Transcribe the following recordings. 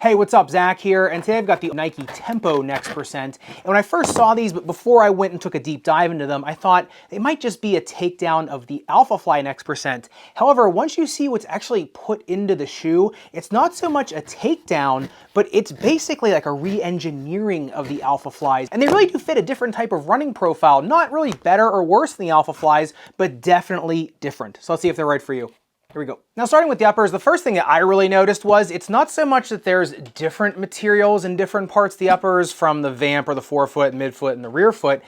Hey, what's up? Zach here, and today I've got the Nike Tempo Next Percent. And when I first saw these, but before I went and took a deep dive into them, I thought they might just be a takedown of the Alphafly Next Percent. However, once you see what's actually put into the shoe, it's not so much a takedown, but it's basically like a re-engineering of the Alphaflys. And they really do fit a different type of running profile. Not really better or worse than the Alphaflys, but definitely different. So let's see if they're right for you. Here we go. Now, starting with the uppers, the first thing that I really noticed was it's not so much that there's different materials in different parts of the uppers from the vamp or the forefoot, midfoot, and the rear foot,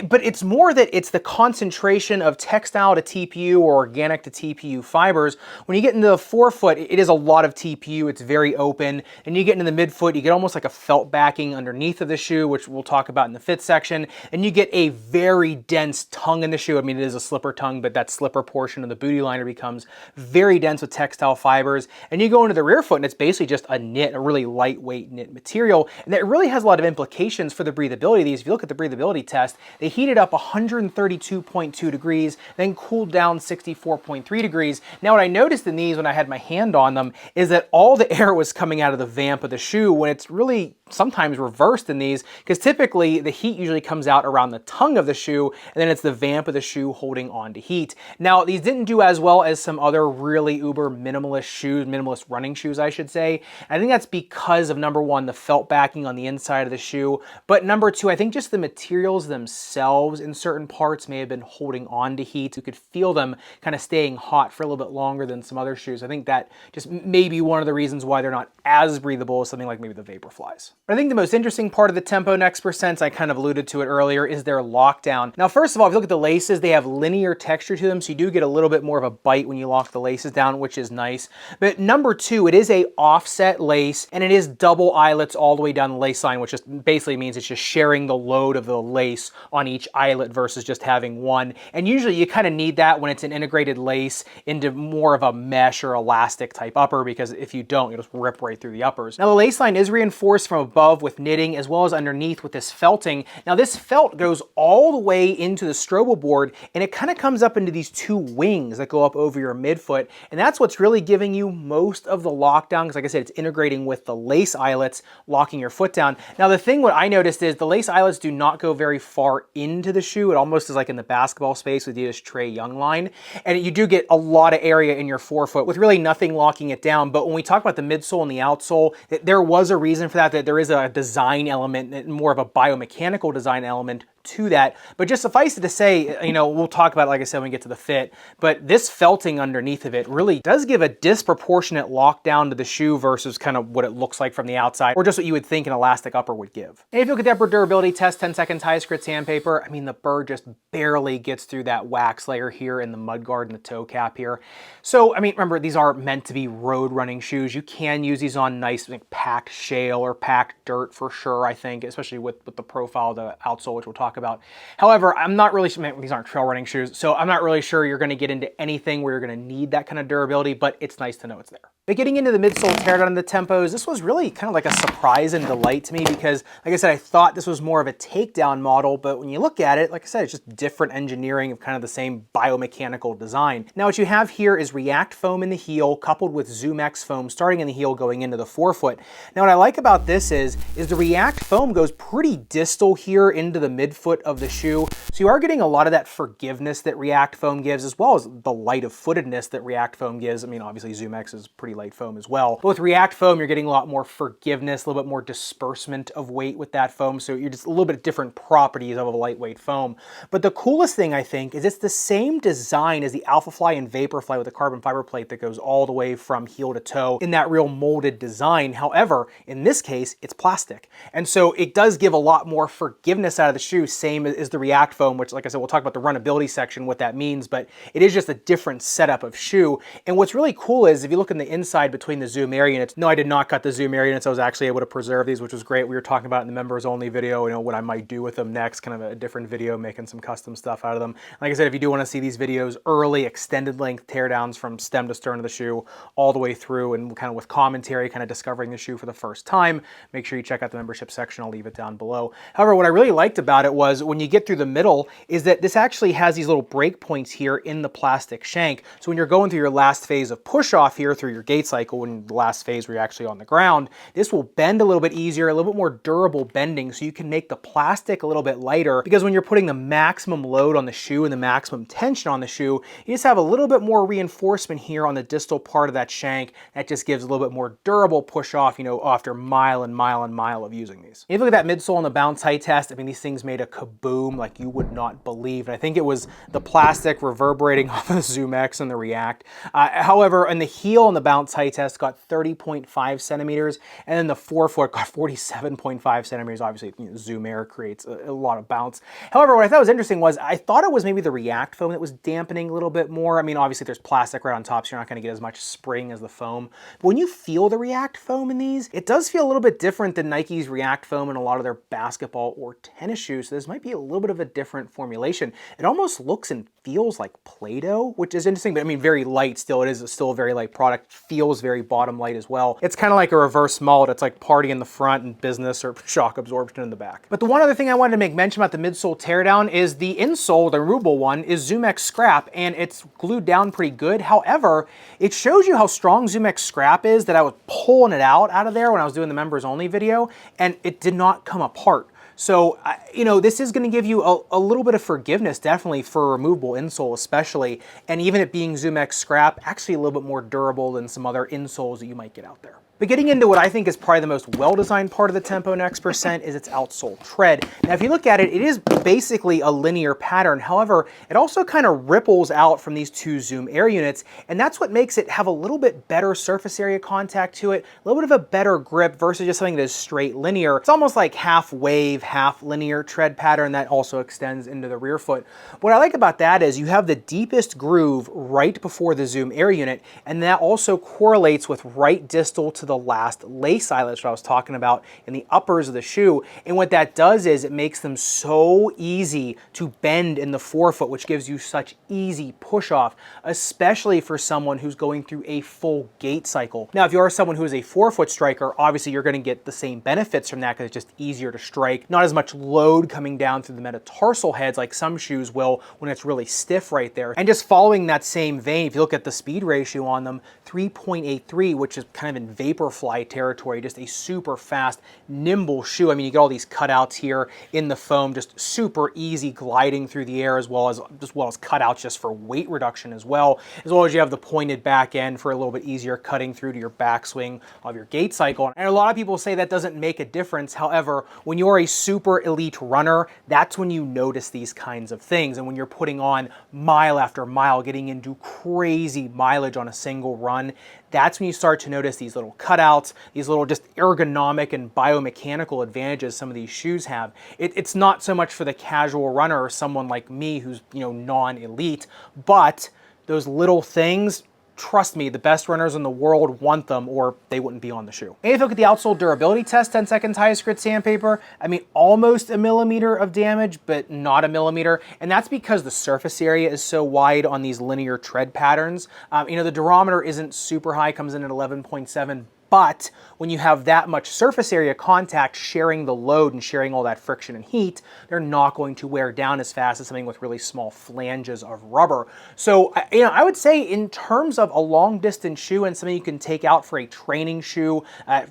but it's more that it's the concentration of textile to TPU or organic to TPU fibers. When you get into the forefoot, it is a lot of TPU. It's very open. And you get into the midfoot, you get almost like a felt backing underneath of the shoe, which we'll talk about in the fit section. And you get a very dense tongue in the shoe. I mean, it is a slipper tongue, but that slipper portion of the booty liner becomes very dense with textile fibers. And you go into the rear foot and it's basically just a knit, a really lightweight knit material. And that really has a lot of implications for the breathability of these. If you look at the breathability test, they heated up 132.2 degrees, then cooled down 64.3 degrees. Now what I noticed in these when I had my hand on them is that all the air was coming out of the vamp of the shoe when it's really sometimes reversed in these, because typically the heat usually comes out around the tongue of the shoe and then it's the vamp of the shoe holding on to heat. Now these didn't do as well as some other really uber minimalist shoes, minimalist running shoes I should say. I think that's because of number one, the felt backing on the inside of the shoe, but number two, I think just the materials themselves in certain parts may have been holding on to heat. You could feel them kind of staying hot for a little bit longer than some other shoes. I think that just may be one of the reasons why they're not as breathable as something like maybe the Vaporflies. But I think the most interesting part of the Tempo Next Percent, I kind of alluded to it earlier, is their lockdown. Now, first of all, if you look at the laces, they have linear texture to them, so you do get a little bit more of a bite when you lock the laces down, which is nice. But number two, it is a offset lace, and it is double eyelets all the way down the lace line, which just basically means it's just sharing the load of the lace on each eyelet versus just having one. And usually you kind of need that when it's an integrated lace into more of a mesh or elastic type upper, because if you don't, you'll just rip right through the uppers. Now, the lace line is reinforced from above with knitting as well as underneath with this felting. Now this felt goes all the way into the strobo board and it kind of comes up into these two wings that go up over your midfoot, and that's what's really giving you most of the lockdown, because like I said, it's integrating with the lace eyelets, locking your foot down. Now the thing what I noticed is the lace eyelets do not go very far into the shoe. It almost is like in the basketball space with Adidas Trae Young line, and you do get a lot of area in your forefoot with really nothing locking it down. But when we talk about the midsole and the outsole, there was a reason for that, that there is a design element, more of a biomechanical design element to that. But just suffice it to say, you know, we'll talk about it, like I said, when we get to the fit, but this felting underneath of it really does give a disproportionate lockdown to the shoe versus kind of what it looks like from the outside, or just what you would think an elastic upper would give. And if you look at the upper durability test, 10 seconds highest grit sandpaper, I mean, the burr just barely gets through that wax layer here in the mudguard and the toe cap here. So, I mean, remember, these are meant to be road running shoes. You can use these on nice, like, packed shale or packed dirt for sure, I think, especially with the profile of the outsole, which we'll talk about. However, I'm not really, these aren't trail running shoes, so I'm not really sure you're going to get into anything where you're going to need that kind of durability, but it's nice to know it's there. But getting into the midsole teardown and the tempos, this was really kind of like a surprise and delight to me because, like I said, I thought this was more of a takedown model, but when you look at it, like I said, it's just different engineering of kind of the same biomechanical design. Now what you have here is React foam in the heel coupled with ZoomX foam starting in the heel going into the forefoot. Now what I like about this is the React foam goes pretty distal here into the midfoot of the shoe, so you are getting a lot of that forgiveness that React foam gives, as well as the light of footedness that React foam gives. I mean, obviously ZoomX is pretty light foam as well, but with React foam you're getting a lot more forgiveness, a little bit more disbursement of weight with that foam, so you're just a little bit different properties of a lightweight foam. But the coolest thing I think is it's the same design as the Alphafly and Vaporfly with a carbon fiber plate that goes all the way from heel to toe in that real molded design. However, in this case it's plastic, and so it does give a lot more forgiveness out of the shoe, same as the React foam, which, like I said, we'll talk about the runability section, what that means, but it is just a different setup of shoe. And what's really cool is if you look in the inside between the Zoom Air units, no, I did not cut the Zoom Air units. I was actually able to preserve these, which was great. We were talking about in the members only video, you know, what I might do with them next, kind of a different video, making some custom stuff out of them. Like I said, if you do want to see these videos, early extended length teardowns from stem to stern of the shoe all the way through and kind of with commentary, kind of discovering the shoe for the first time, make sure you check out the membership section. I'll leave it down below. However, what I really liked about it was was when you get through the middle is that this actually has these little break points here in the plastic shank. So when you're going through your last phase of push off here through your gait cycle, when the last phase where you're actually on the ground, this will bend a little bit easier, a little bit more durable bending, so you can make the plastic a little bit lighter, because when you're putting the maximum load on the shoe and the maximum tension on the shoe, you just have a little bit more reinforcement here on the distal part of that shank. That just gives a little bit more durable push off, you know, after mile and mile and mile of using these. If you look at that midsole and the bounce height test, I mean, these things made a kaboom like you would not believe. And I think it was the plastic reverberating off of the Zoom X and the React. However, in the heel and the bounce height test got 30.5 centimeters, and then the forefoot got 47.5 centimeters. Obviously, you know, Zoom Air creates a lot of bounce. However, what I thought was interesting was I thought it was maybe the React foam that was dampening a little bit more. I mean, obviously there's plastic right on top, so you're not going to get as much spring as the foam. But when you feel the React foam in these, it does feel a little bit different than Nike's React foam in a lot of their basketball or tennis shoes. So this might be a little bit of a different formulation. It almost looks and feels like Play-Doh, which is interesting, but I mean, very light still. It is still a very light product. Feels very bottom light as well. It's kind of like a reverse mullet. It's like party in the front and business or shock absorption in the back. But the one other thing I wanted to make mention about the midsole teardown is the insole, the removable one, is ZoomX scrap, and it's glued down pretty good. However, it shows you how strong ZoomX scrap is that I was pulling it out of there when I was doing the members only video, and it did not come apart. So, you know, this is going to give you a little bit of forgiveness, definitely, for a removable insole especially, and even it being ZoomX scrap, actually a little bit more durable than some other insoles that you might get out there. But getting into what I think is probably the most well-designed part of the Tempo Next Percent is its outsole tread. Now, if you look at it, it is basically a linear pattern. However, it also kind of ripples out from these two Zoom Air units, and that's what makes it have a little bit better surface area contact to it, a little bit of a better grip versus just something that is straight linear. It's almost like half wave, half linear tread pattern that also extends into the rear foot. What I like about that is you have the deepest groove right before the Zoom Air unit, and that also correlates with right distal to the last lace eyelets that I was talking about in the uppers of the shoe. And what that does is it makes them so easy to bend in the forefoot, which gives you such easy push off, especially for someone who's going through a full gait cycle. Now, if you are someone who is a forefoot striker, obviously you're going to get the same benefits from that because it's just easier to strike. Not as much load coming down through the metatarsal heads like some shoes will when it's really stiff right there. And just following that same vein, if you look at the speed ratio on them, 3.83, which is kind of in Vaporfly territory, just a super fast, nimble shoe. I mean, you get all these cutouts here in the foam, just super easy gliding through the air, as well as cutouts just for weight reduction as well as you have the pointed back end for a little bit easier cutting through to your backswing of your gait cycle. And a lot of people say that doesn't make a difference. However, when you're a super elite runner, that's when you notice these kinds of things. And when you're putting on mile after mile, getting into crazy mileage on a single run, that's when you start to notice these little cutouts, these little just ergonomic and biomechanical advantages some of these shoes have. It's not so much for the casual runner or someone like me who's, you know, non-elite, but those little things, trust me, the best runners in the world want them or they wouldn't be on the shoe. And if you look at the outsole durability test, 10 seconds highest grit sandpaper, I mean, almost a millimeter of damage, but not a millimeter. And that's because the surface area is so wide on these linear tread patterns. You know, the durometer isn't super high, comes in at 11.7, but when you have that much surface area contact sharing the load and sharing all that friction and heat, they're not going to wear down as fast as something with really small flanges of rubber. So, you know, I would say in terms of a long distance shoe and something you can take out for a training shoe,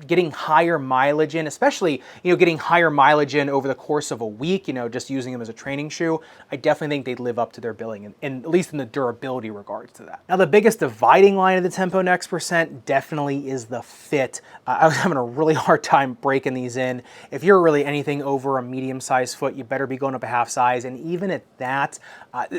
getting higher mileage in, especially, you know, getting higher mileage in over the course of a week, you know, just using them as a training shoe, I definitely think they'd live up to their billing, and at least in the durability regards to that. Now, the biggest dividing line of the Tempo Next Percent definitely is the fit. I was having a really hard time breaking these in. If you're really anything over a medium-sized foot, you better be going up a half size. And even at that,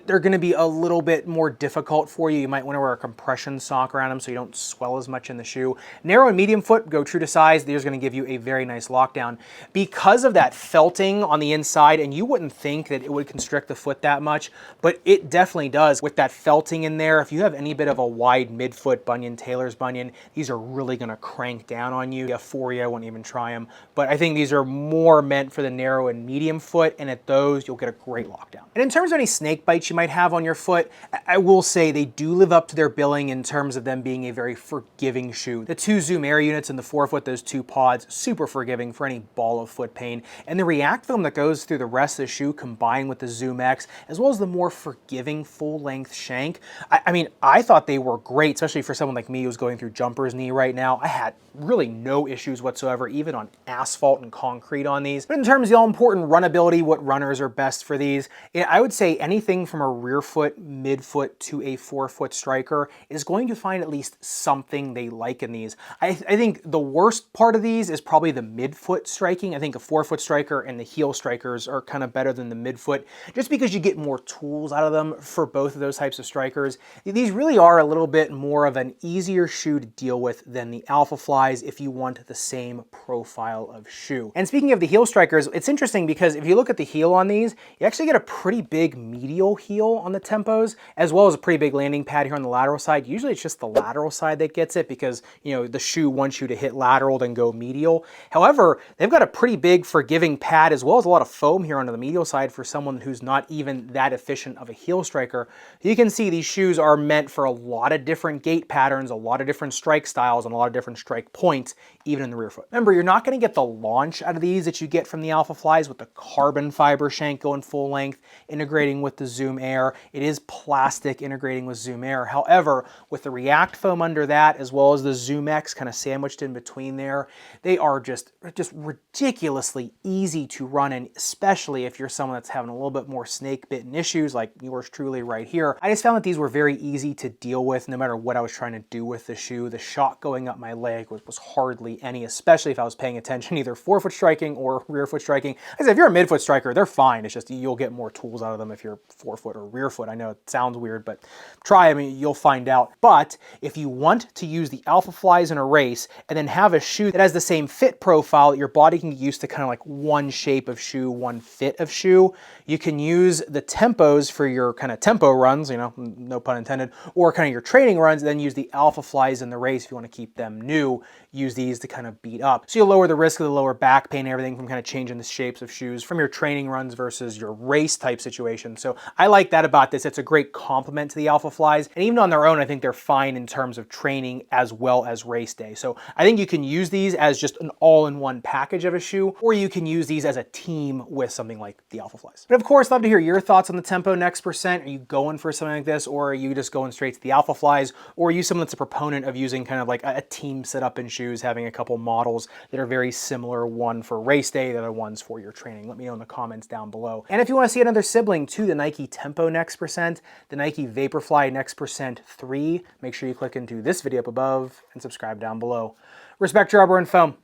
they're going to be a little bit more difficult for you. You might want to wear a compression sock around them so you don't swell as much in the shoe. Narrow and medium foot, go true to size. These are going to give you a very nice lockdown. Because of that felting on the inside, and you wouldn't think that it would constrict the foot that much, but it definitely does with that felting in there. If you have any bit of a wide midfoot bunion, tailor's bunion, these are really going to crank down on you. For you, I wouldn't even try them. But I think these are more meant for the narrow and medium foot, and at those, you'll get a great lockdown. And in terms of any snake snake bites you might have on your foot, I will say they do live up to their billing in terms of them being a very forgiving shoe. The 2 Zoom Air units in the forefoot, those 2 pods, super forgiving for any ball of foot pain. And the React foam that goes through the rest of the shoe combined with the Zoom X, as well as the more forgiving full-length shank. I mean, I thought they were great, especially for someone like me who's going through jumper's knee right now. I had really no issues whatsoever, even on asphalt and concrete on these. But in terms of the all-important runability, what runners are best for these, I would say anything from a rear foot, midfoot to a forefoot striker is going to find at least something they like in these. I think the worst part of these is probably the midfoot striking. I think a forefoot striker and the heel strikers are kind of better than the midfoot, just because you get more tools out of them for both of those types of strikers. These really are a little bit more of an easier shoe to deal with than the Alpha Flies if you want the same profile of shoe. And speaking of the heel strikers, it's interesting because if you look at the heel on these, you actually get a pretty big medial heel on the Tempos, as well as a pretty big landing pad here on the lateral side. Usually it's just the lateral side that gets it because, you know, the shoe wants you to hit lateral then go medial. However, they've got a pretty big forgiving pad as well as a lot of foam here on the medial side for someone who's not even that efficient of a heel striker. You can see these shoes are meant for a lot of different gait patterns, a lot of different strike styles, and a lot of different strike points, even in the rear foot. Remember, you're not going to get the launch out of these that you get from the Alpha Flies with the carbon fiber shank going full length, integrating with the Zoom Air. It is plastic integrating with Zoom Air. However, with the React foam under that, as well as the Zoom X kind of sandwiched in between there, they are just ridiculously easy to run in, especially if you're someone that's having a little bit more snake bitten issues like yours truly right here. I just found that these were very easy to deal with no matter what I was trying to do with the shoe. The shock going up my leg was hardly any, especially if I was paying attention either forefoot striking or rear foot striking. I said, if you're a midfoot striker, they're fine. It's just you'll get more tools out of them if you're forefoot or rear foot. I know it sounds weird, but try, I mean, you'll find out. But if you want to use the Alpha Flies in a race and then have a shoe that has the same fit profile that your body can get used to, kind of like one shape of shoe, one fit of shoe, you can use the Tempos for your kind of tempo runs, you know, no pun intended, or kind of your training runs, and then use the Alpha Flies in the race if you want to keep them new. Use these to kind of beat up. So you'll lower the risk of the lower back pain and everything from kind of changing the shapes of shoes from your training runs versus your race type situation. So I like that about this. It's a great complement to the Alpha Flies. And even on their own, I think they're fine in terms of training as well as race day. So I think you can use these as just an all-in-one package of a shoe, or you can use these as a team with something like the Alpha Flies. But of course, love to hear your thoughts on the Tempo Next Percent. Are you going for something like this, or are you just going straight to the Alpha Flies, or are you someone that's a proponent of using kind of like a team setup in shoes, having a couple models that are very similar, one for race day, the other one's for your training? Let me know in the comments down below. And if you want to see another sibling to the Nike Tempo Next Percent, the Nike Vaporfly Next Percent 3, make sure you click into this video up above and subscribe down below. Respect your rubber and foam.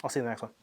I'll see you in the next one.